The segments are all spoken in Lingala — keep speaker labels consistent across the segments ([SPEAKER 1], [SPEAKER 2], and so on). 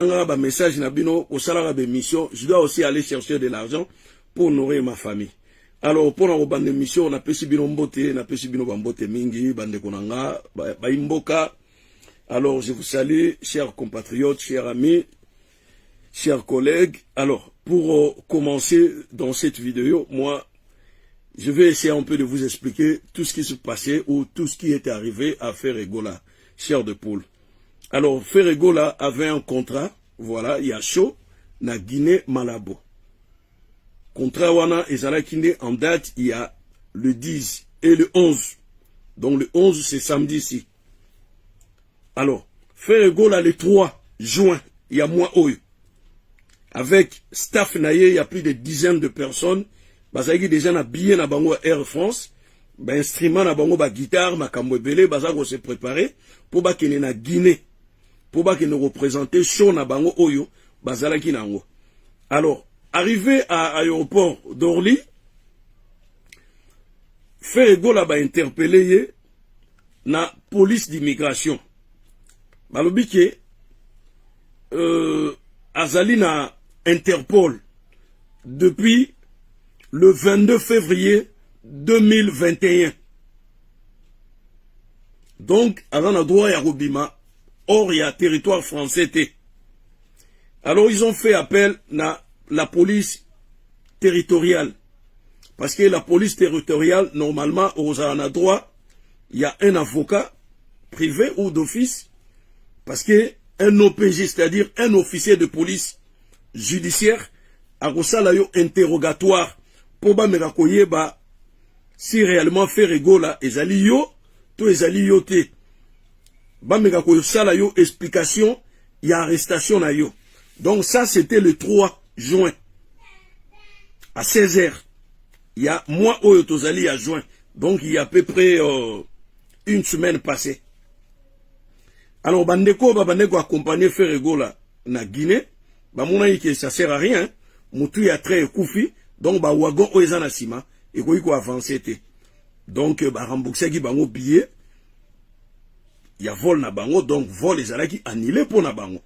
[SPEAKER 1] un message nabino au salaire de mission, je dois aussi aller chercher de l'argent pour nourrir ma famille. Alors pour la bande de mission, on a pu subir mbote, on a pu subir mbote mingi, bande konanga, ba imboka. Alors je vous salue, chers compatriotes, chers amis, chers collègues. Alors pour commencer dans cette vidéo, moi je vais essayer un peu de vous expliquer tout ce qui se passait ou tout ce qui était arrivé à Ferregola, chair de poule. Alors, Ferregola avait un contrat, voilà, il y a chaud, na Guinée Malabo. Contrat wana ezalaki en date, il y a le 10 et le 11. Donc le 11 c'est samedi ici. Alors, Ferregola le 3 juin, il y a mois oyo. Avec staff naye, il y a plus de dizaines de personnes. Bazaki déjà na billet na bango Air France, ba instrument na bango ba guitare, makambo ebele, bazako se préparer pour ba kene na Guinée, pour ba kene représenter show na bango oyo, bazalaki nango. Alors, arrivé à l'aéroport d'Orly, Ferregola ba interpellé na police d'immigration. Balobi ke azali na Interpol depuis le 22 février 2021. Donc, avant le droit à Robima, or il y a territoire français. Alors, ils ont fait appel à la police territoriale. Parce que la police territoriale, normalement, aux a droit, il y a un avocat privé ou d'office. Parce que un OPJ, c'est-à-dire un officier de police judiciaire, a un interrogatoire pour ba merakoye ba si réellement Ferregola ezali yo to ezali yo te ba merakoye sala yo explication y a arrestation na yo. Donc ça c'était le 3 juin à 16h. Il y a mois oyo tozali à juin. Donc il y a à peu près une semaine passée. Alors bandeko accompagner Ferregola na Guinée, ba mona que ça sert à rien, mutu ya très koufi. Donc, ba wagon o ezana sima, et ko avancer te. Donc, ba rembourser ki bango billet, y a vol na bango, donc vol ezalaki annulé pour na bango.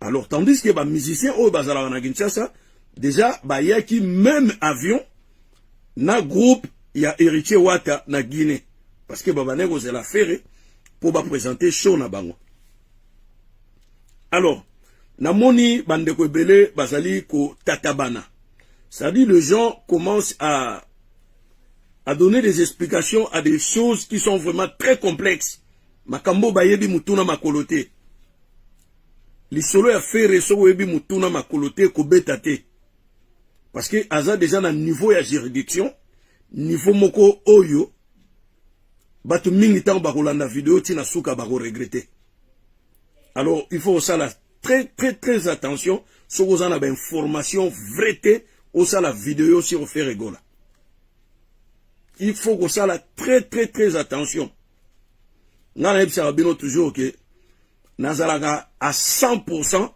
[SPEAKER 1] Alors, tandis que ba musicien o bazala na Kinshasa, déjà, ba yaki même avion, na groupe, y a héritier Wata na Guinée. Parce que babanego c'est la ferre, pour ba présenter show na bango. Alors, na moni bandeko ebele bazali ko tatabana. C'est-à-dire, les gens commencent à donner des explications à des choses qui sont vraiment très complexes. Makambo bayebi mutuna makolote. L'isolo a fait reso yebi mutuna makolote ko betate. Parce que aza déjà na niveau ya juridiction, niveau moko oyo, batu mingi tan bakolanda vidéo tina suka bako regretter. Alors, il faut ça la très attention, sur vous en avez information vraie ou ça la vidéo sur Ferregola. Il faut que ça la très attention. Nana Ebsarabino toujours que Nazalaga à 100%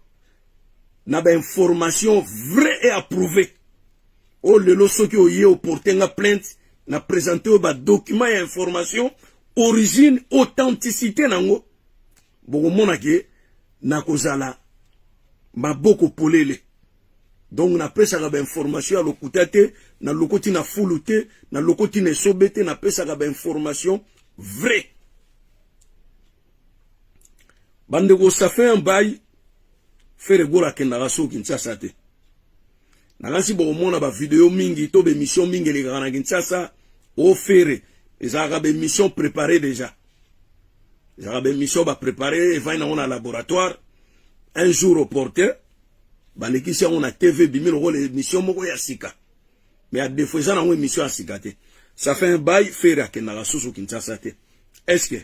[SPEAKER 1] n'a pas information vraie et approuvée. Oh le loso qui oye au porter une plainte n'a présenté au document et information origine authenticité nango. Beaucoup mona que na kozala maboko polele. Donc, on a pris ça comme information à l'okutate, na lokoti na fulute, na lokoti na sobete, na pris ça comme information vraie. Bandego, ça fait un bail, Ferregola kendara so Kinshasa te. Nagasi bo mona ba vidéo mingi, to be mission mingi les gana Kinshasa, o ferre. Les arabes mission préparée déjà. Les arabes mission ba préparée, et va dans un laboratoire, un jour au porteur, baleki si on a TV bimi le émission moko ya sika. Mais à des fois ça na émission ya sika te. Ça fait un bail faire que na soso Kinshasa te. Est-ce que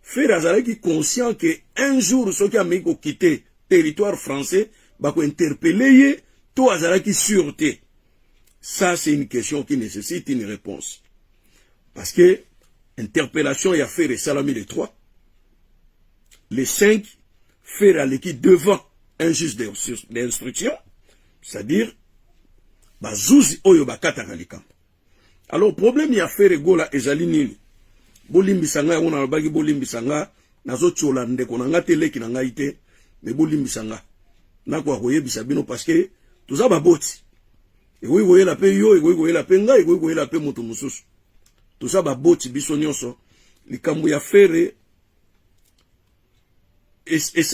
[SPEAKER 1] faire azalaki conscient que un jour ceux qui a mis quitter territoire français ba ko interpeller to azalaki sûreté. Ça c'est une question qui nécessite une réponse. Parce que interpellation y a fait salami les 3. Les 5 faire à l'équipe devant un juge d'instruction, c'est-à-dire, bazouzi oyo bakata kalikam. Alors, problème y a Ferregola ezali nini. Bolimbisanga on a bagi bolimbisanga nazo chola ndeko na ngate leki na ngaite me bolimbisanga. na kwa koyebisa bino parce que toza baboti ekoki koyela pe yo ekoki koyela pe ngai ekoki koyela pe moto mosusu toza baboti biso nyonso likambo ya fere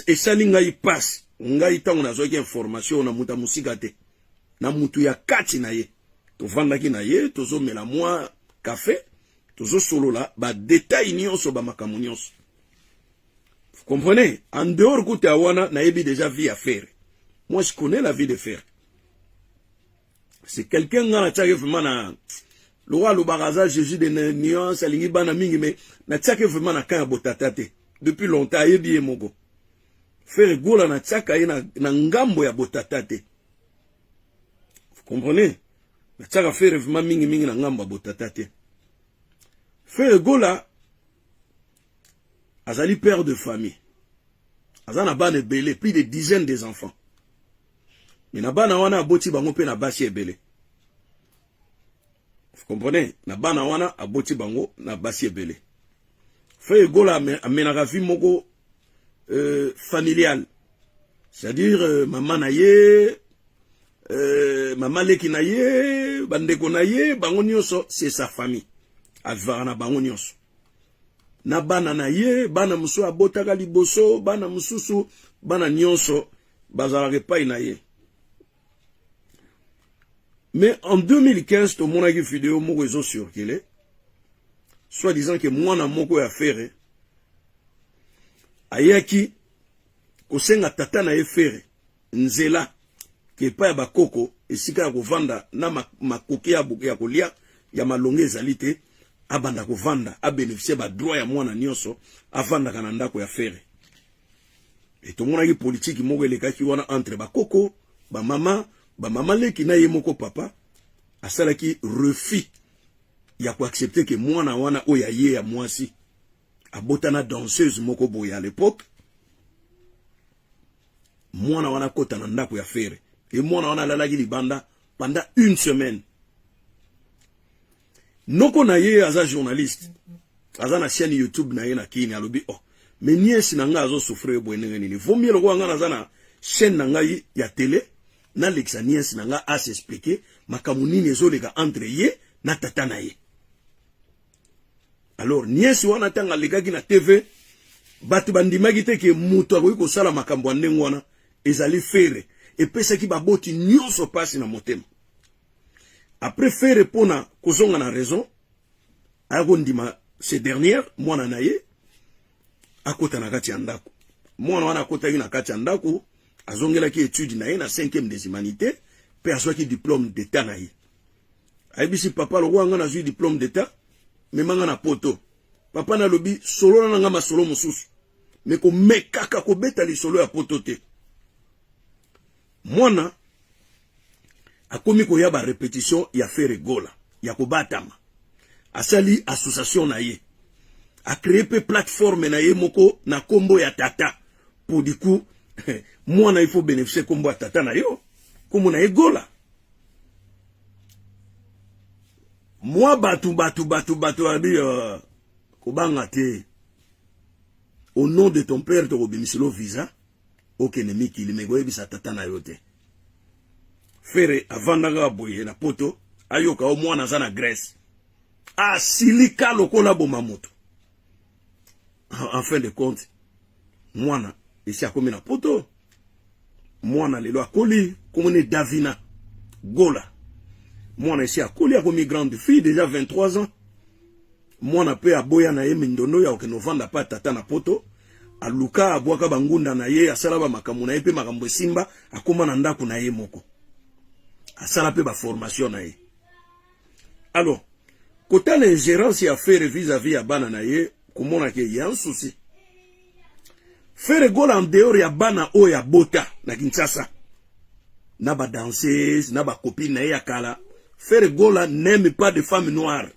[SPEAKER 1] esali ngai pasi ngai ntango nazwaki information na muta musika te na mutu ya kati na ye tovandaki na ye tozomela mwa kafe tozosolola badetail nyonso bamakambo nyonso. Vous comprenez? En dehors kuta wana nayebi déjà vie à faire. Moi je connais la vie de faire. C'est quelqu'un nga na tchake vraiment na le roi le baraza Jésus de nuance alingi bana mingi mais na tchake vraiment na kan botatate depuis longtemps yebi ye moko. Faire gola na tchaka ye na ngambo ya botatate. Vous comprenez? Na tchaka faire vraiment mingi na ngambo ya botatate. Faire gola azali père de famille. Azana bana belé plus de dizaines des enfants. Mais na bana wana aboti bango pe na basi ebele. Vous comprenez? Na bana wana aboti bango na basi ebele. Fait gola amenaka vie moko familial. C'est-à-dire maman na ye, maman leki na ye, bandeko na ye, bango nyonso c'est sa famille. Avara na bango nyonso. Na bana na ye, bana musu abotaka liboso, bana mususu, bana nyonso bazalaka epai na ye. Mais en 2015, tout le monde a vu une vidéo moko ezo circulé, soit disant que moi na moko ya fere ayaki kosenga tata na ye fere nzela ke pa ya bakoko esika ya kovanda na makoki ya buke ya kolia ya malonge ezali te abanda kovanda abénéficier ba droit ya mwana nyonso avanda kana ndako ya fere. Et tout le monde a vu politique moko elekaki wana entre bakoko ba mama leki na ye moko papa asalaki refus ya ko accepter que mwana wana oya ye ya mwasi abotana danseuse moko boye à l'époque mwana wana kota na ndako ya fere et mwana wana lalaki libanda pendant une semaine. Noko na ye aza journaliste aza na chaîne YouTube na ye na kini alobi oh mais niesi na nga azo souffrir boye nini vaut mieux loko nga na za na chaîne na ngai ya télé na lexa niesi na nga a s'expliquer makambo nini ezoleka entre ye na tata na ye. Alors niesi wana tanga lekaki na TV batu bandimaki te ke mutu akoki kosala makambo ndenge wana ezali fere epesaki baboti nyonso pasi na motema. Après fere pona kozonga na raison ayako ndima ces dernières mwana na ye akota na kati ya ndako mwana wana akotaki na kati ya ndako azongelaki étude na ye na 5e des humanités pe azwaki diplôme d'état na ye ayebisi papa lokwa nga nazwi diplôme d'état memanga na poto papa na lobi solo na nga masolo mosusu me ko mekaka ko beta lisolo ya poto te mwana akomi ko ya ba répétition ya fere gola ya ko batama asali association na ye a créé pe plateforme na ye moko na kombo ya tata pour du coup mwana il faut bénéficier kombo ya tata na yo kombo na ye gola. Moi batu abi kobanga te au nom de ton père to bimisilo visa okenemi kili megoye bisa tata na yo te fere avandanga boye na poto ayoka o mwana za na Grèce asilika lokola boma moto. En fin de compte mwana esi akomi na poto mwana lelo akoli komone Davina Gola mwana esi akoli akomi grande fille déjà 23 ans mwana pe aboya na ye mindono ya okenovanda pa tata na poto aluka abwaka bangunda na ye asala ba makambo na ye pe makambo esimba akoma na ndako na ye moko asala pe ba formation na ye. Alors kota l'ingérence ya faire vis-à-vis ya bana na ye komona ke ya un souci faire gola en dehors ya bana o ya bota na Kinshasa na ba danseuse na ba copine na ye ya kala faire gola n'aime pas de femmes noires.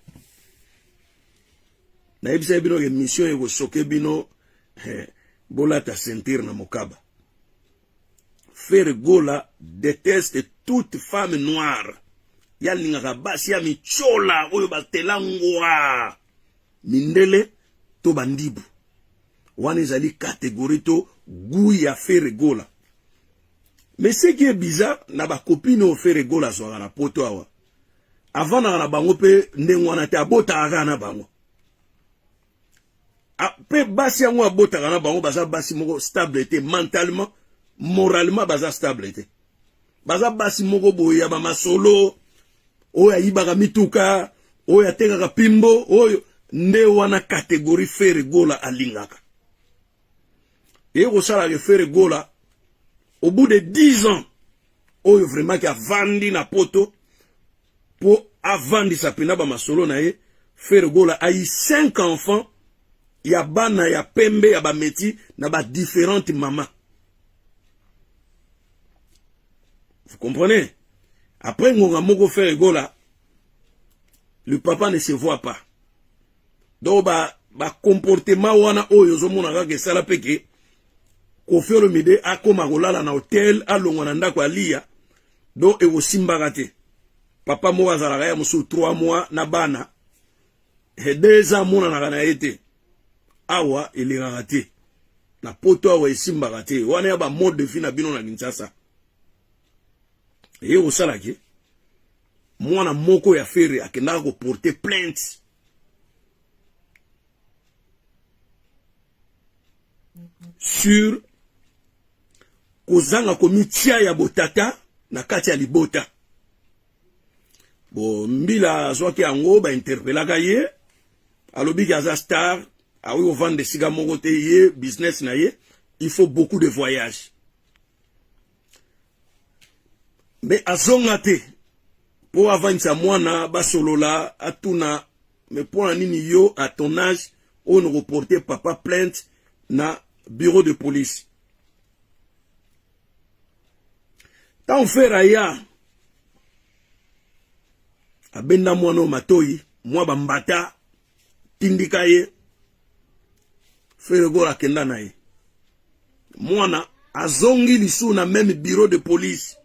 [SPEAKER 1] Na ebisa bino ke mission ego soke bino bola ta sentir na mokaba. Faire gola déteste toute femme noire. Yalinga basi ya michola oyo batelangwa mindele to bandibu wana ezali catégorie to goût ya faire gola Mais ce qui est bizarre, na ba copine au Ferre Gola so na poto awa. Avant na bango pe ndengwana te abota na bango. Pe basi yango abota na bango baza basi moko stable te mentalement, moralement baza stable te. Baza basi moko boya ba masolo, oya ibaka mituka, oya tengaka pimbo, oyo nde wana catégorie Ferre Gola alingaka. Et au salaire Ferre Gola au bout de 10 ans, oyo vraiment qui a vendu na poto pour avandi sa pena ba masolo na ye, Ferre Gola a eu 5 enfants, ya bana ya pembe ya ba meti na ba différentes mamans. Vous comprenez? Après ngonga moko Ferre Gola, le papa ne se voit pas. Donc ba comportement wana oyo zo mona ka ke sala peke Kofi Olomide akoma kolala na hotel alongwa na ndako alia do e osimbaka te. Papa mo azalaka ya musu 3 mois na bana e 2 ans mona na kana ete awa elingaka te na poto awa esimbaka te wana ya ba mode de vie na bino na Kinshasa e osalaki mwana moko ya Ferre akendaka ko porter plainte sur kozanga komitia ya botata na kati ya libota. Bo mbila zwaki yango ba interpellaka ye alobi ki aza star awi o vendre siga moko te ye business na ye il faut beaucoup de voyages. Mais azonga te po avanza mwana basolola atuna mais pour nini yo à ton âge on reporter papa plainte na bureau de police. Tant Ferre ya abenda mwana matoi mwa bambata tindika ye Ferre Gola kenda na ye mwana azongi lisu na même bureau de police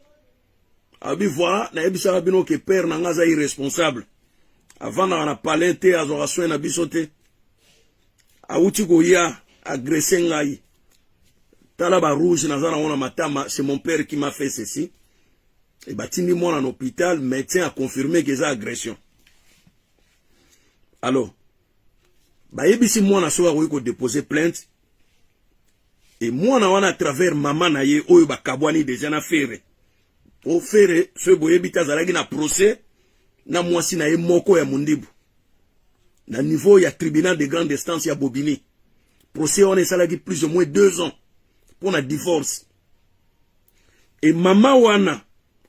[SPEAKER 1] abi voilà na ebisa bino ke père na ngaza irresponsable avant na palente azoration na bisote auti ko ya agressé ngai tala ba rouge na zana ona matama c'est mon père qui m'a fait ceci et batindi mon en hôpital médecin a confirmé que c'est agression. Alors ba yebisi moi na soa ko déposer plainte et moi na wana à travers maman na ye oyo ba kabwani déjà na Ferre o Ferre ce boyebita zalaki na procès na mwasi na ye moko ya mundibu na niveau ya tribunal de grande instance ya Bobini. Procès on est salaki plus ou moins 2 ans pour un divorce. Et maman wana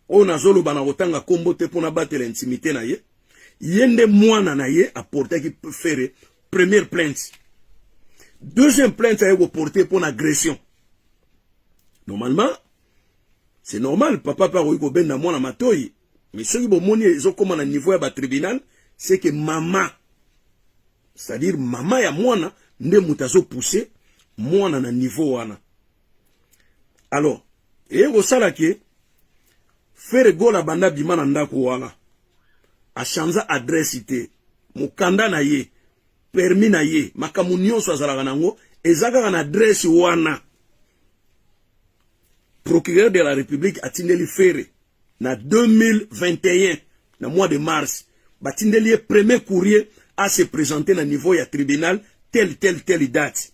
[SPEAKER 1] on a zolo bana otanga kombo te pour na battre l'intimité na ye. Yende mwana na ye a porté qui peut faire première plainte. Deuxième plainte a été portée pour une agression. Normalement, c'est normal papa pa ko ben na mwana matoi. Mais ceux qui bon moni ils ont comme un niveau à tribunal, c'est que maman, c'est-à-dire maman ya mwana nde mutazo pousser mwana na niveau wana. Alors, et au salaki Ferre Gola banda bimana ndako wana a changé adresse ite mukanda na ye permis na ye makamu nyonso azalaka nango ezaka na adresse wana. Procureur de la République a tindeli Ferre na 2021 na mois de mars batindeli premier courrier à se présenter na niveau ya tribunal telle date.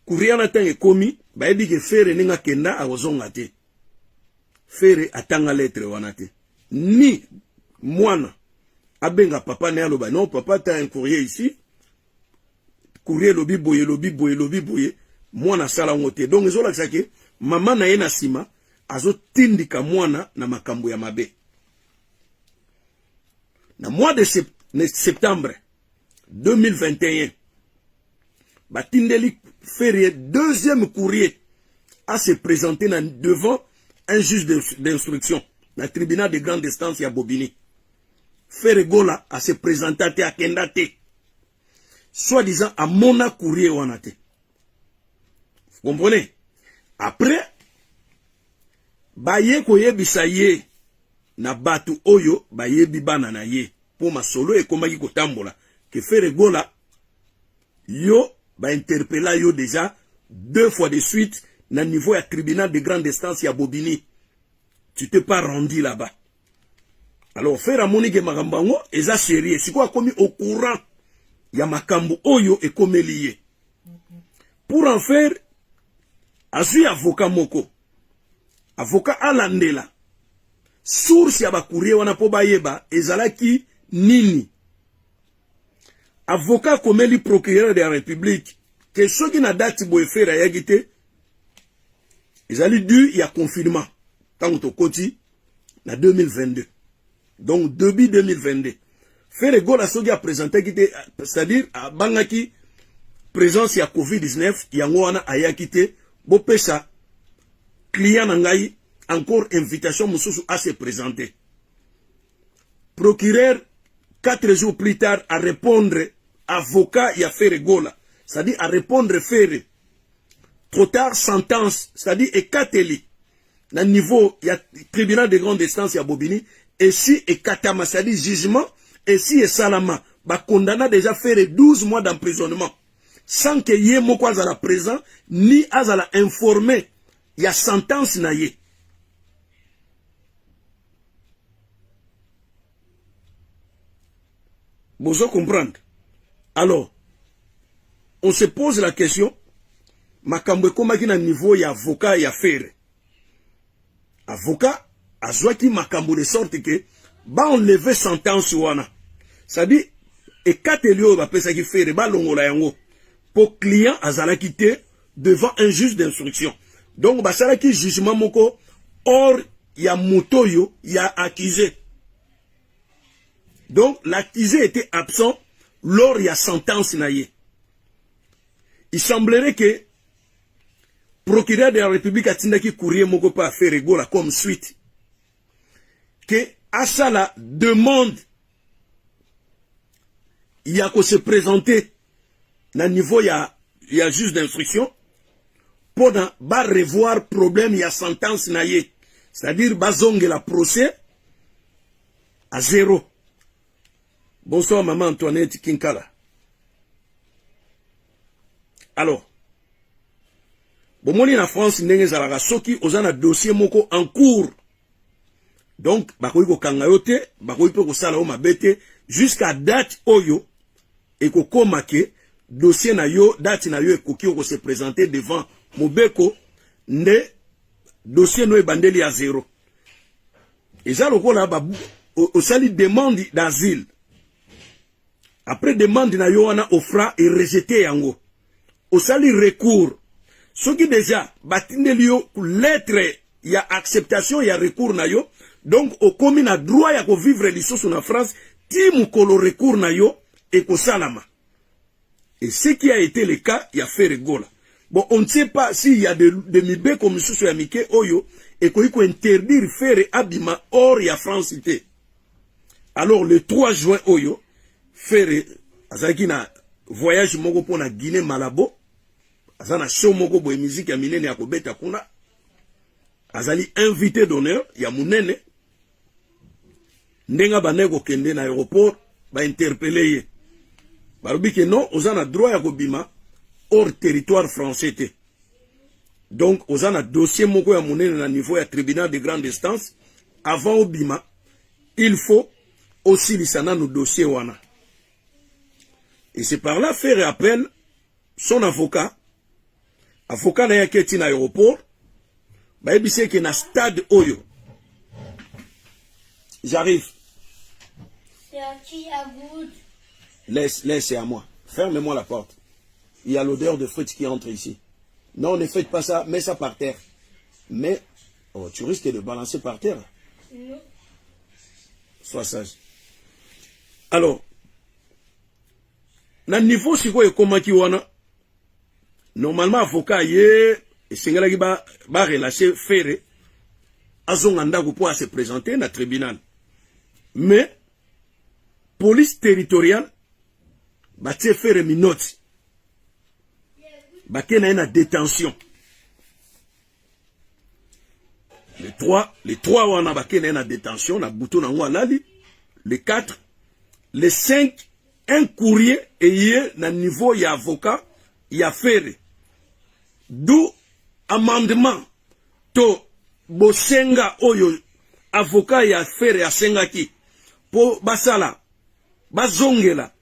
[SPEAKER 1] Courrier na tangi komi ba ebi ke Ferre ninga kenda a ozonga te. Ferre atanga lettre wana te. Ni mwana abenga papa ne aloba non papa t'as un courrier ici. Courrier lobi boye mwana sala ngote. Donc ezola kisake mama na ye na sima azo tindika mwana na makambo ya mabe. Na mois de septembre 2021 batindeli Ferre deuxième courrier à se présenter devant un juge d'instruction dans le tribunal de grande instance à Bobini. Ferre Gola a se présenté à Kendate soi-disant à mona courrier wanate. Vous comprenez? Après baye koyebisa ye na batu oyo bayebi bana na ye pour masolo e komaki kotambola que Ferre Gola yo ba interpella yo déjà 2 fois de suite na niveau ya tribunal de grande instance ya Bobigny. Tu t'es pas rendu là-bas. Alors, faire amoni ke makambango, eza sérieux. Si quoi commis au courant, ya makambo oyo et comme lié. Pour en faire, azui avocat moko. Avocat alandela. Source ya bakurie wana po bayeba, ezalaki nini. Avocat komeli procureur de la République, que ce qui n'a date boye faire à yagite, ezali dû ya confinement. Tant que koti, na 2022. Donc, début 2022. Faire le go la sogi a présenté, c'est-à-dire, à bangaki, présence ya COVID-19, yangoana a yakite, bo pesa, client nangai, encore invitation moussou à se présenter. Procureur, 4 jours plus tard, à répondre, avocat, y a fait rigola. C'est-à-dire, à répondre, faire. Trop tard, sentence, c'est-à-dire, et kateli. Dans le niveau, il y a tribunal de grande instance, il y a Bobigny, et si, et katama, c'est-à-dire, jugement, et si, et salama, bah, condamna déjà faire 12 mois d'emprisonnement. Sans que yé moko azala présent, ni azala informé, il y a sentence na yé. Vous comprendre. Alors, on se pose la question, makambo ekomaki na niveau ya avocat ya faire. Avocat, azwaki makambo de sorte que, ba enlever sentence wana. C'est-à-dire, et katelio ba pesa ki faire, ba longola yango. Pour client azalaki te devant un juge d'instruction. Donc, ba salaki jugement moko, or, ya motoyo, ya accusé. Donc, l'accusé était absent lors il y a sentence naïe. Il semblerait que procureur de la République a tindaki courrier moko pa faire rigola comme suite. Que Assala demande il y a qu'à se présenter na niveau il y a juge d'instruction pour ba revoir problème il y a sentence naïe. C'est-à-dire bazonge la procès à 0. Bonsoir maman Antoinette Kinkala. Alors, bon moni na France ndenge zalaka soki ozana dossier moko en cours. Donc bakoyi ko kangayote, bakoyi pe ko sala o mabete jusqu'à date oyo et ko komake dossier na yo date na yo ekoki ko se présenter devant Mobeko nde dossier no ebandeli à 0. Et ça lokola ba o sali demande d'asile. Après demande na yo wana offra et rejeté yango. Au sali recours. Ce qui déjà batindeli yo lettre ya acceptation ya recours na yo. Donc au komi na droit ya ko vivre lisusu na France ti mukolo recours na yo et ko salama. Et ce qui a été le cas, il a fait rigola. Bon, on ne sait pas s'il y a des mibé comme sous ya mike oyo et ko interdire faire abima hors ya France ité. Alors le 3 juin oyo faire azaki na voyage moko pona Guinée Malabo azana show moko boy musique ya minene ya kobeta kuna azali invité d'honneur ya munene ndenga banego kende na aéroport ba interpeller ye barubi ke non ozana droit ya kobima hors territoire français te. Donc ozana dossier moko ya munene na niveau ya tribunal de grande instance avant obima il faut aussi lisana no dossier wana. Et c'est par là faire appel son avocat na yaketi na aéroport ba ebise ke na stade oyo. J'arrive.
[SPEAKER 2] C'est à qui à vous?
[SPEAKER 1] Laisse, c'est à moi. Ferme-moi la porte. Il y a l'odeur de frites qui entre ici. Non, ne faites pas ça, mets ça par terre. Mais, oh, tu risques de balancer par terre.
[SPEAKER 2] Non.
[SPEAKER 1] Sois sage. Alors, na niveau siko ekomaki wana normalement avocat ye esengelaki ba relâcher faire azonga ndako pour se présenter na tribunal. Mais police territoriale ba tie faire minute ba kena na détention. Les trois wana ba kena na détention na buto na ngwa lali. Les 4, les 5 un courrier et na niveau ya avocat ya faire. D'où amendement to bosenga oyo avocat ya affaire asengaki po basala bazongela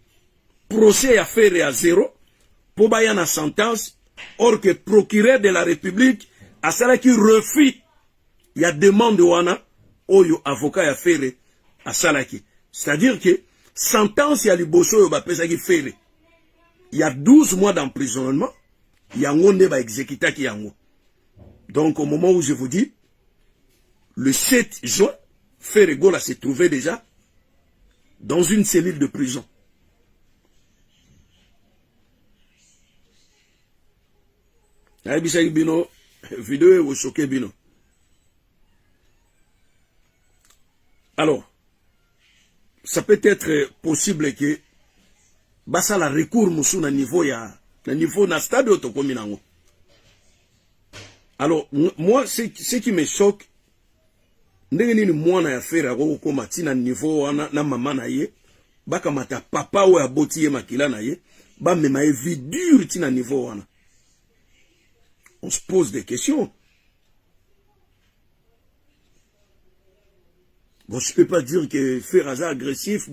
[SPEAKER 1] procès ya affaire ya zéro po baya na sentence, or que procureur de la République asalaki refus ya demande wana oyo avocat ya affaire asalaki. C'est-à-dire que sentence ya liboso oyo bapesaki fere il y a 12 mois d'emprisonnement, yango nde ba exécutaki yango. Donc au moment où je vous dis, le 7 juin, Ferregola se trouvait déjà dans une cellule de prison. Bino, vidéo choqué bino. Alors, ça peut être possible que basa la recours musu na niveau na stade otokomi nango. Alors moi ce qui me choque, ndenge nini mwana ya fera ko koma tina niveau na mama na ye baka mata papa o aboti ye makila na ye ba mema ye vie dure tina niveau wana. On se pose des questions. Bon, je peux pas dire que faire hasard agressif,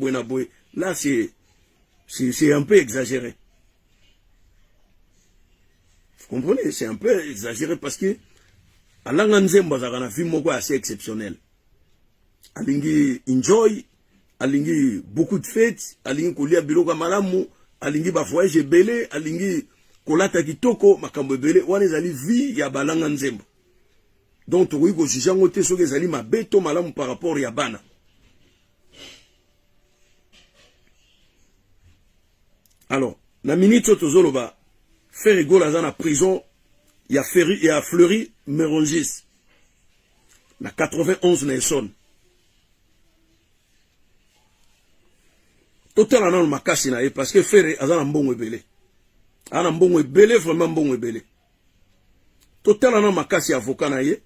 [SPEAKER 1] là c'est un peu exagéré. Vous comprenez? C'est un peu exagéré parce que à l'anganzemba zakana film moko assez exceptionnel. Alingi enjoy, alingi beaucoup de fêtes, alingi kolia biloko malamu, alingi ba voyage belé, alingi kolata kitoko makambo belé, wana ezali vie ya balanga nzemba. Donc oui ko jijango te soki ezali mabeto malamu par rapport ya bana. Alors, na minute tozoloba Ferregola dans la prison, il y a Fleury Merongis. Na 91 Nelson. Total anan makasi na ye parce que Ferre azana mbongo ebele. Ana mbongo ebele, vraiment mbongo ebele. Total anan makasi avocat na ye.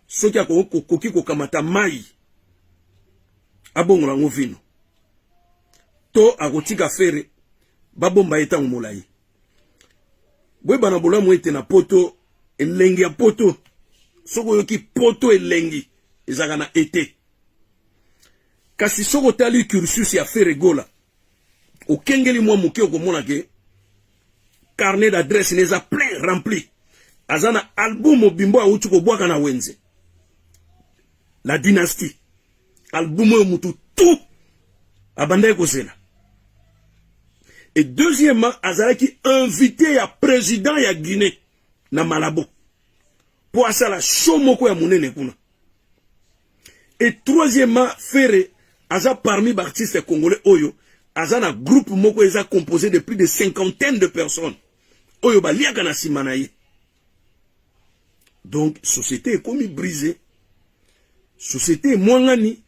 [SPEAKER 1] Soki akoki kokamata mai abongo lango vino. To akotika Ferre babomba etango molai. Bwe bana bolamu ete na poto elengi ya poto. Soko yoki poto elengi ezaka na ete. Kasi soko tali cursus ya Ferregola okengeli mwa muke okomona ke carnet d'adresse neza plein rempli. Azana album obimbo auti ko bwaka na wenze. La dynastie. Album o mutu tout abandai kozela. Et deuxièmement, azalaki invité ya président ya Guinée na Malabo. Pour asala shomoko ya munene kuna. Et troisièmement, Ferre aza parmi les artistes congolais oyo azana groupe moko eza composé de plus de 50 de personnes. Oyo baliaka na simana ye. Donc société est comme brisée. Société mwangani.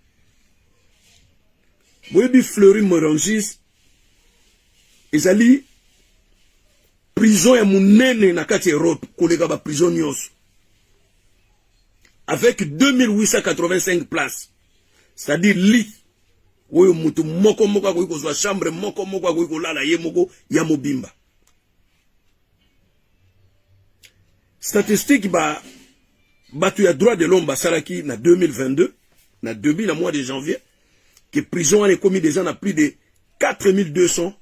[SPEAKER 1] Boyebi Fleury Merongis ezali prison ya munene na kati Europe koleka ba prison nyonso. Avec 2885 places. C'est-à-dire lit. Oyo mutu moko moko akoki kozwa chambre moko moko akoki kolala ye moko ya mobimba. Statistique batu ya droit de l'homme basalaki na 2022 na début na mois de janvier que prison a commis déjà na plus de 4200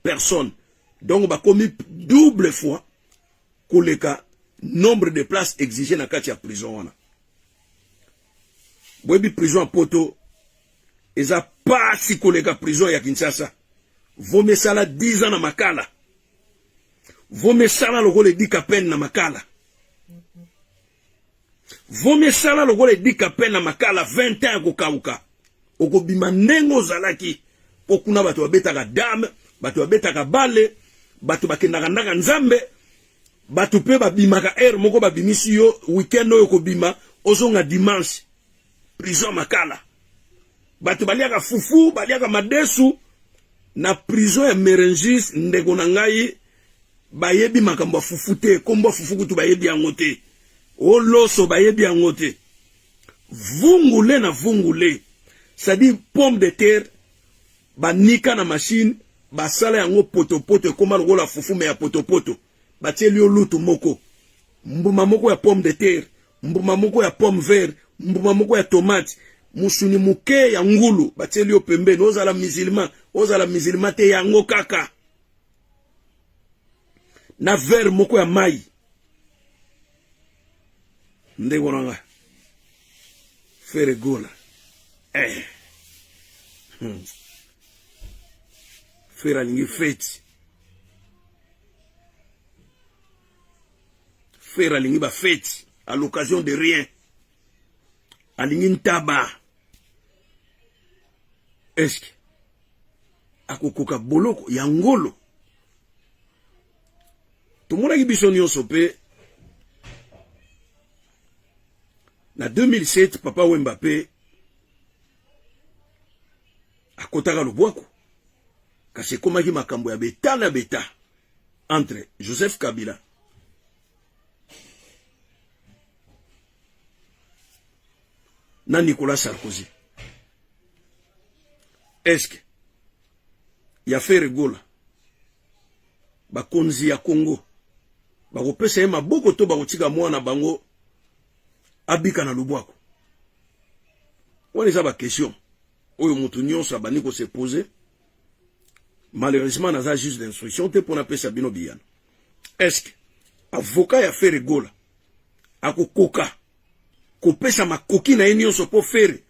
[SPEAKER 1] personnes. Donc ba commis double fois koleka nombre de places exigées na kati ya prison wana. Boyebi prison a poto eza pas si koleka prison ya Kinshasa. Vome sala 10 ans na makala. Vome sala lokole dika peine na makala. Vome sala lokole dika peine na makala 20 ans kokauka. Okobima nengo zalaki okuna bato babetaka dame, bato babetaka bale, bato bakendaka ndaka nzambe, bato pe babimaka moko babimisi yo weekend oyo kobima ozonga dimanche prison makala. Bato baliaka fufu, baliaka madesu na prison ya Merongis ndeko na ngai bayebi makambo fufu te, kombo fufu kutu bayebi yango te. O loso bayebi yango te. Vungule na vungule. C'est-à-dire pomme de terre banika na machine basala yango poto poto koma lokola fufu me ya poto poto. Batie liyo lutu moko. mbuma moko ya pomme de terre, mbuma moko ya pomme vert, mbuma moko ya tomate, musuni muke ya ngulu, bateli yo pembeni, ozala musulman te yango kaka. Na verre moko ya mai. Ndeko nanga. Fere gola. Fere alingi feti. Fere alingi ba feti. À l'occasion de rien. Alingi ntaba. Est-ce que akokoka boloko ya ngolo. Tomonaki biso nyonso pe na 2007 papa Wemba pe akotaka lobwako kasi ekomaki makambo ya beta na beta entre Joseph Kabila na Nicolas Sarkozy. Est-ce que ya fere gola bakonzi ya Congo bakopesa ye maboko to bakotika mwana bango abika na lubwako? Wana eza ba question oyo mutu nyonso abandi ko se poser. Malheureusement naza juste d'instruction te pona pesa bino biyana. Est-ce que avocat ya fere gola akokoka kopesa makoki na ye nyonso po fere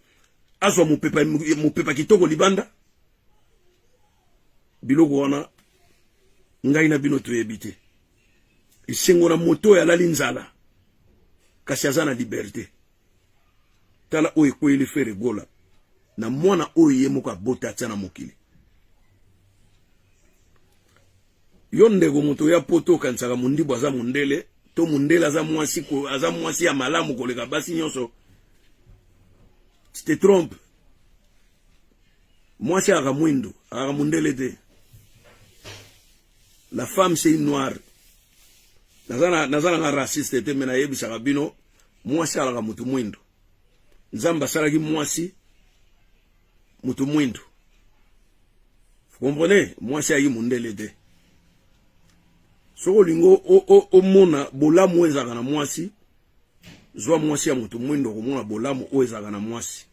[SPEAKER 1] azwa mupepa kitoko libanda? Biloko wana ngai na bino toyebi te. Isengo na moto ya lali nzala kasi aza na liberté. Tala oyo ekweli fere gola na mwana oyo ye moko abota atia na mokili. Yo ndeko moto ya poto okanisaka mundibu aza mundele to mundele aza mwasi ya malamu koleka basi nyonso. Tu te trompes. Mwasi aga mwindo aga mundele te. La femme c'est une noire. Nazana nga raciste te mena yebi sakabino mwasi alaga mutu mwindo. Nzamba salaki mwasi mutu mwindo. Vous comprenez? Mwasi ayi mundele te. Soko lingo o mona bolamu ezaka na mwasi. Zwa mwasi ya mutu mwindo ko mona bolamu o ezaka na mwasi.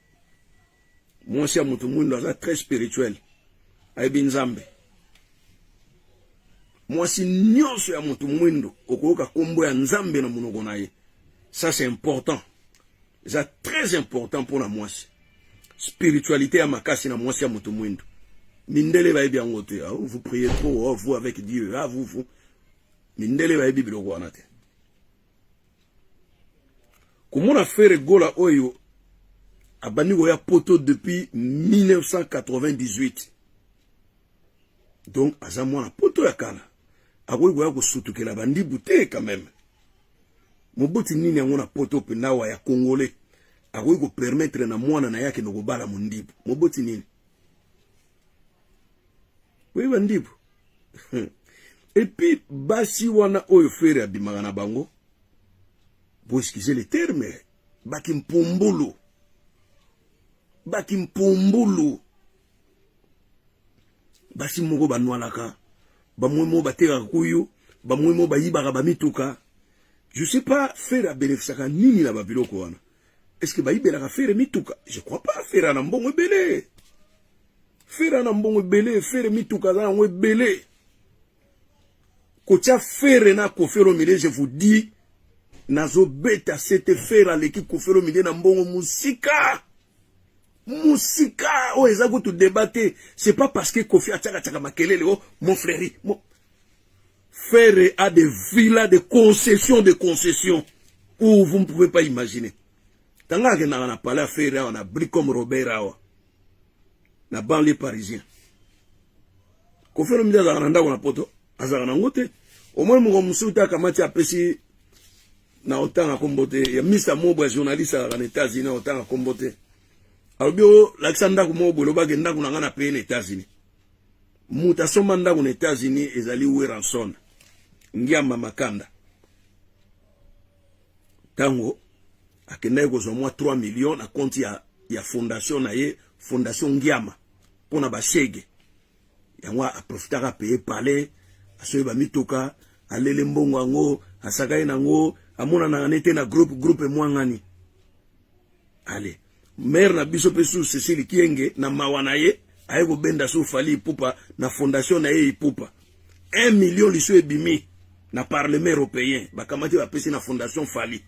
[SPEAKER 1] Mwasi ya mutu mwindo aza très spirituel. Ayebi nzambe. Mwasi nyonso ya mutu mwindo okoyoka kombo ya nzambe na monoko na ye. Ça c'est important. C'est très important pour la mwasi. Spiritualité ya makasi na mwasi ya mutu mwindo. Mindele ba yebi yango te. Vous priez trop, vous avec Dieu. Vous. Mindele ba yebi biloko wana te. Komona fere gola oyo abandi ko ya poto depuis 1998. Donc aza mwana poto ya kala. Akoyi goya ko sutukela bandi bute quand même. Moboti nini yango na poto pena wa ya Congolais. Akoyi ko permettre na mwana na yake no bala mundibu. Moboti nini? Oui bandibu. Et puis basi wana oyo fere abimaka na bango. Vous excusez les termes. Bakimpumbulu. Basi moko banwalaka. Bamwemo bateka kuyu. Bamwemo bayibaka bamituka. Je sais pas faire à bénéficier nini la babiloko wana. Est-ce que bayibelaka faire mituka? Je crois pas faire na mbongo belé. Faire na mbongo belé, faire mituka za ngwe belé. Kocha faire na kofero mile, je vous dis, nazo beta cette faire à l'équipe kofero mile na mbongo musika. Musika, oh, ezago tout débattre. C'est pas parce que Kofi a tchaka makelele, oh, mon frère, Faire a des villas de concession, où vous ne pouvez pas imaginer. Tanga que na parlé à faire, on a bris comme Robert Awa. Na banlieue parisien. Kofero mile za kananda kuna poto, azaka na ngote. Au moins mon musuta kamati apesi na otanga kombote. Ya Mr. Mobo journaliste à les États-Unis otanga kombote. Albio Alexander Kumobo loba genda kuna na pays les États-Unis. Muta somanda kuna États-Unis ezali Weranson. Ngiamba makanda. Tango akenda ko zo mwa 3 millions na compte ya fondation na ye, fondation Ngiama pona ba shege. Yangwa aprofitaka payer palais, asoyeba mitoka, alele mbongo ngo, asakaye nango, amona na nete na groupe mwangani. Allez, mère na biso pe sous Cécile Kienge na mawana ye ayeko benda sous Fally Ipupa na fondation na ye Ipupa. 1 million liso ebimi na parlement européen bakamati ba pesi na fondation Fally.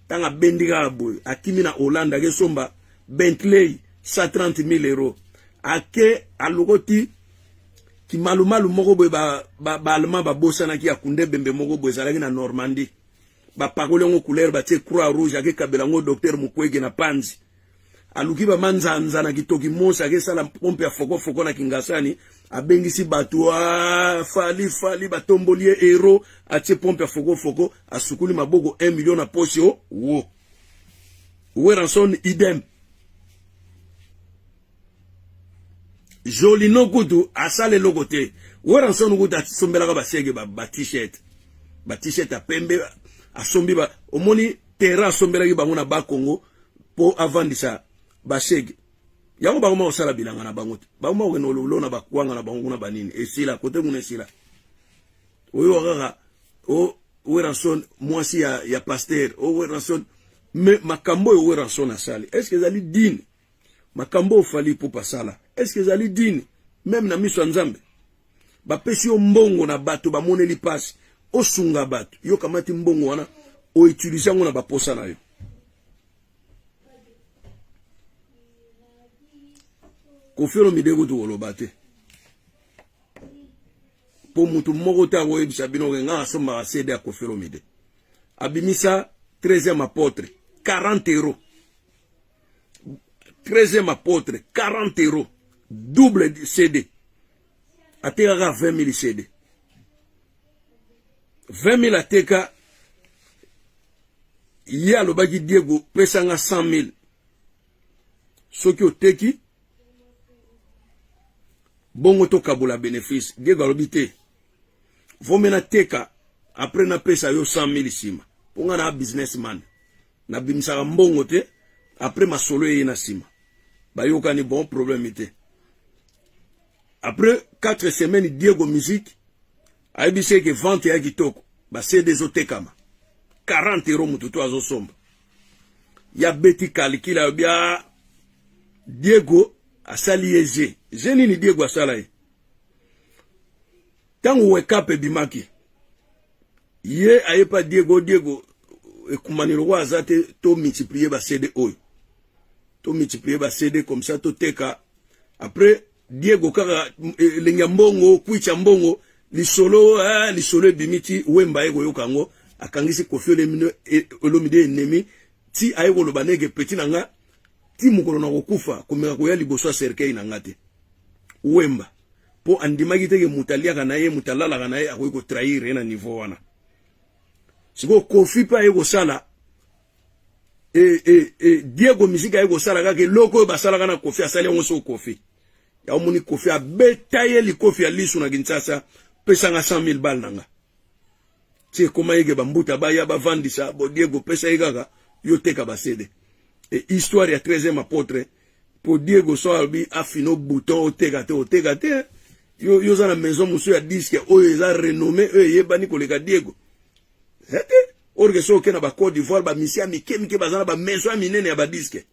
[SPEAKER 1] Tanga bendika aboy akimi na Hollande ke somba Bentley 130,000 euros. Ake alukoti ki malumalu moko boy ba allemand ba bosana ki akunde bembe moko boy zalaki na Normandie. Ba pakole ngo couleur ba te croix rouge ake kabela ngo docteur Mukwege na Panzi. Aluki ba manzanza na kitoki mosa ke sala pompe ya foko na Kingasani abengisi batu Fally batombolie hero atie pompe ya foko asukuli maboko 1 million na poche wo. Weranson idem. Joli no kutu asale lokote. Weranson kutu asombelaka basege ba t-shirt. Ba t-shirt apembe asombi ba omoni terrain asombelaki bango na ba Congo po avandisa basege. Yango bakoma osala bilanga na bango te. Bakoma okeno lona bakwanga na bango na banini. Esila kote muna esila. Oyo kaka o Weranson mwasi ya pasteur. O Weranson me makambo yo Weranson asali. Est-ce que ezali dine? Makambo Fally Ipupa sala. Est-ce que ezali dine? Même na miso nzambe. Ba pesi yo mbongo na bato ba moneli pasi. O sunga bato. Yo kamati mbongo wana o utiliser ngo na ba posa na yo. Koffi Olomide kutu olobate. Po mutu moko ta ko ebisa bino nga asomba asede a Koffi Olomide. Abimisa 13e apôtre 40 euros. 13e apôtre 40 euros. Double CD. Ateka 20,000 CD. 20,000 ateka. Ya lobaki Diego pesanga 100,000. Soki oteki bongo to kabula bénéfice. Diego alobite. Vomena teka après na pesa yo 100,000 sima. Ponga na businessman. Na bimisa mbongo te après masolo ye na sima. Bayoka ni bon problème ite. Après 4 semaines Diego musique aibise ke vente ya kitoko ba CD zotekama 40 euros mututo azosomba. Ya beti kalikila bia Diego asali eze. Zeni ni Diego asala ye. Tangu wekape bimaki. Ye ayepa Diego ekumaniro kwa azate to multiplier ba CD oyo. To multiplier ba CD comme ça to teka. Après Diego kaka lenga mbongo kuicha mbongo lisolo bimiti wemba ego yokango akangisi Koffi Olomide ennemi ti ayego lobanege petit nanga ti mukolo na kokufa komeka koya liboso cercueil na ngate wemba po andimaki teke mutalia kana ye mutalala kana ye akoyi ko trahir na niveau wana siko Koffi pa ego sala Diego musique ego sala kake loko basala kana Koffi asali ngo so Koffi ya omuni Koffi abetaye li Koffi alisu na Kinshasa pesanga 100,000 bal nanga ti koma yeke bambuta baya bavandisa bo Diego pesa yekaka yo teka basede et histoire ya 13e apôtre pour Diego so albi afino bouton oteka te yo za na maison musu ya disque oyo eza renommé oyo yebani koleka Diego zete orge so ke na ba Côte d'Ivoire ba misia mike bazana ba maison minene ya ba disque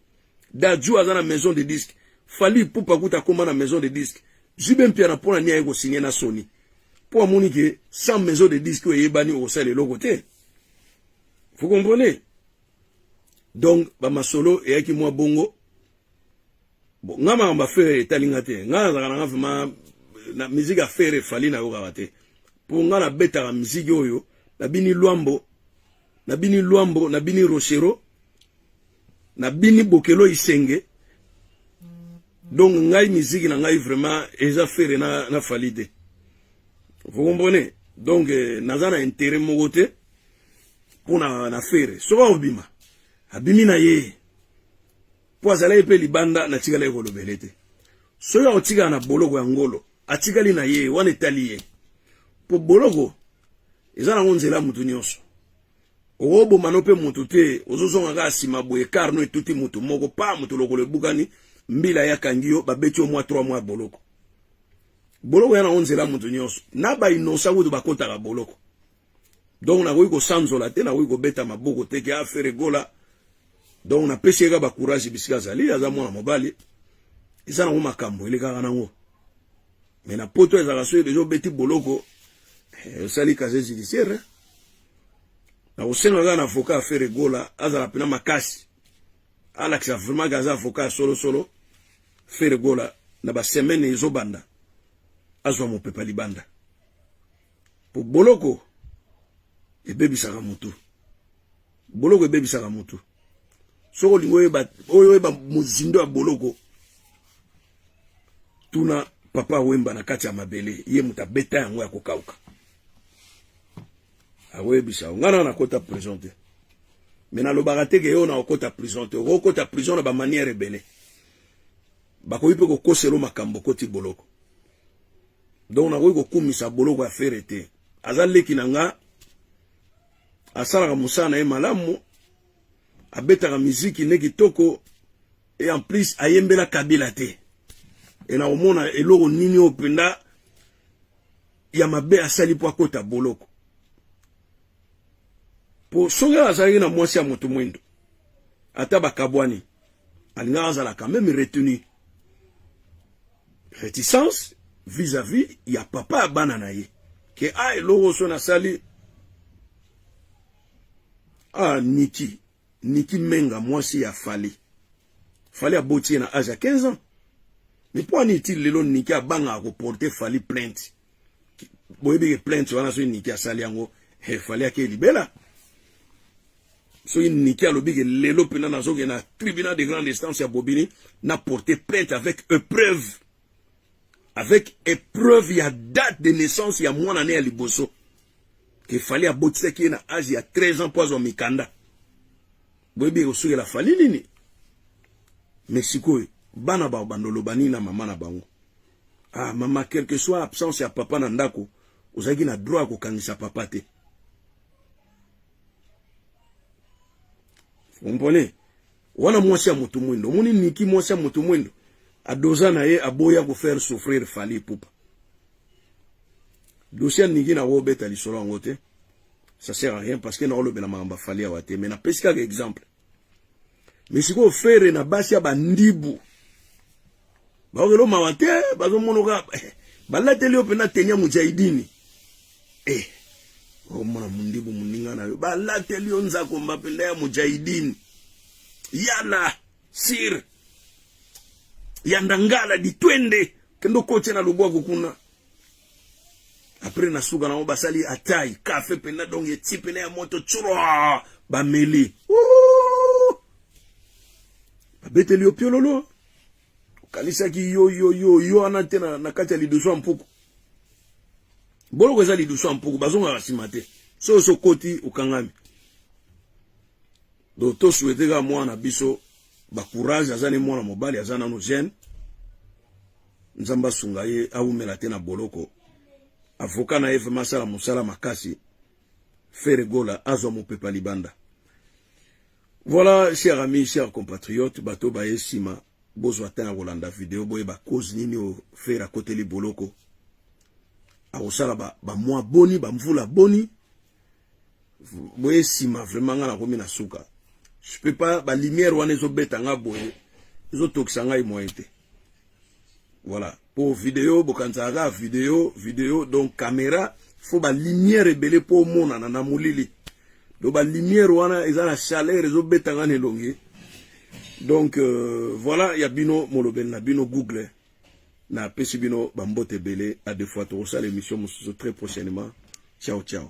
[SPEAKER 1] Dadju azana maison de disque Fally Ipupa kuta koma na maison de disque jibe mpia na pona nia ego signer na Sony pour amoni ke sans maison de disque oyo yebani o sale logo te. Vous comprenez? Donc ba masolo e yaki mwa bongo bon ngama mba faire talinga te ngana zakana vraiment na musique a faire Fally na yoka te pour ngana beta ka musique oyo na bini Luambo na bini Rochero na bini Bokelo Isenge. Donc ngai musique na ngai vraiment eza faire na Fally te. Vous comprenez? Donc nazana intérêt moko te pour na faire so ba obima abimi na ye po azala epe libanda na tikala ekolobele te so ya otika na boloko ya ngolo atikali na ye wana etali ye po boloko eza na ngonzela mutu nyonso oboma no pe mutu te ozozonga ka sima boye karno etuti mutu moko pa mutu lokolo ebukani mbila ya kangio babeti o mwa 3 mois boloko ya na ngonzela mutu nyonso na ba inosa kutu bakota ka boloko donc na ko sanzola te na ko beta maboko te ke affaire gola donc na peseka ba courage bisika zali aza mwana mobali eza na makambo eleka nango mais na poto ezaka so dejo beti boloko sali casier judiciaire na osenga na avocat affaire gola azala pena makasi alakisa vraiment gaza avocat solo faire gola na ba semaine ezobanda azwa mopepa libanda po boloko ebebisaka mutu boloko ebebisaka mutu soko lingo oyo ba muzindo ya boloko tuna papa wemba na kati ya mabele ye muta beta yango ya kokauka awebisa ngana na kota prison te mena lobaka te ke yo na kota prison te okota prison na ba manière ebele bakoyi pe kokoselo makambo koti boloko donc nakoyi kokumisa boloko ya fere te aza leki na nga asalaka mosala na ye malamu abetaka miziki ne kitoko et en plus ayembela kabila te e na omona eloko nini openda ya mabe asali po akota boloko po soki azalaki na mwasi ya moto mwindo ata bakabwani alingaka azala quand même retenu réticence vis-à-vis ya papa abana na ye ke eloko so nasali Niki menga mwasi ya fali aboti na âge à 15 ans mais pour Niti lelo Niki abanga ko porter fali plainte boyebi ke plainte wana so Niki asali yango fali ake libela so Niki alobi ke lelo pena na zoke na tribunal de grande instance ya Bobini na porter plainte avec épreuve ya date de naissance ya mwana ne ya liboso ke fali aboti ki na âge ya 13 ans pozo mikanda boyebi ko suke la fali nini Mexico bana ba bandolo bani na mama na bango mama quel que soit absence ya papa na ndako ozaki na droit ko kangisa papa te vous comprenez wana mwasi ya mutu mwindo muni Niki mwasi ya mutu mwindo adoza na ye aboya ko faire souffrir fali pupa dossier Niki na wo beta lisolo ngote ça sert à rien parce que na olobela mamba fali ya wate mais na pesika ka exemple mais siko faire na basi ya bandibu baokelo mawate bazo monoka balateli opena tenya mujahidini mwana mundibu muninga na yo balateli onzako mbapenda ya mujahidini yala sir yandangala di twende kendo koche na lubwa kukuna après na suka na basali atai kafe pena donge tipena ya moto churo bameli babeteli opiololo kalisa ki yo anatena na kati ya liduso mpuku boloko eza liduso mpuku bazonga basimate so koti ukangami do to souhaiteka mwana biso ba courage azane mwana mobali azana no jeune nzamba sunga ye awumela te na boloko avocat na efe masala musala makasi faire gola azwa mopepa libanda. Voilà, chers amis, chers compatriotes, bato ba esima bozo atana kolanda vidéo boye ba cause nini o faire à côté li boloko a osala ba mwa boni ba mvula boni boye sima vraiment nga na komi na suka je peux pas ba lumière wana zo betanga boye zo tokisanga imoyete. Voilà, pour vidéo bokanzaka vidéo donc caméra faut ba lumière ebele pour mona na mulili do ba lumière wana eza na chaleur zo betanga ne longi. Donc voilà, ya bino molobel na bino Google na pesi bino bambote belé à deux fois to ça l'émission très prochainement. Ciao ciao.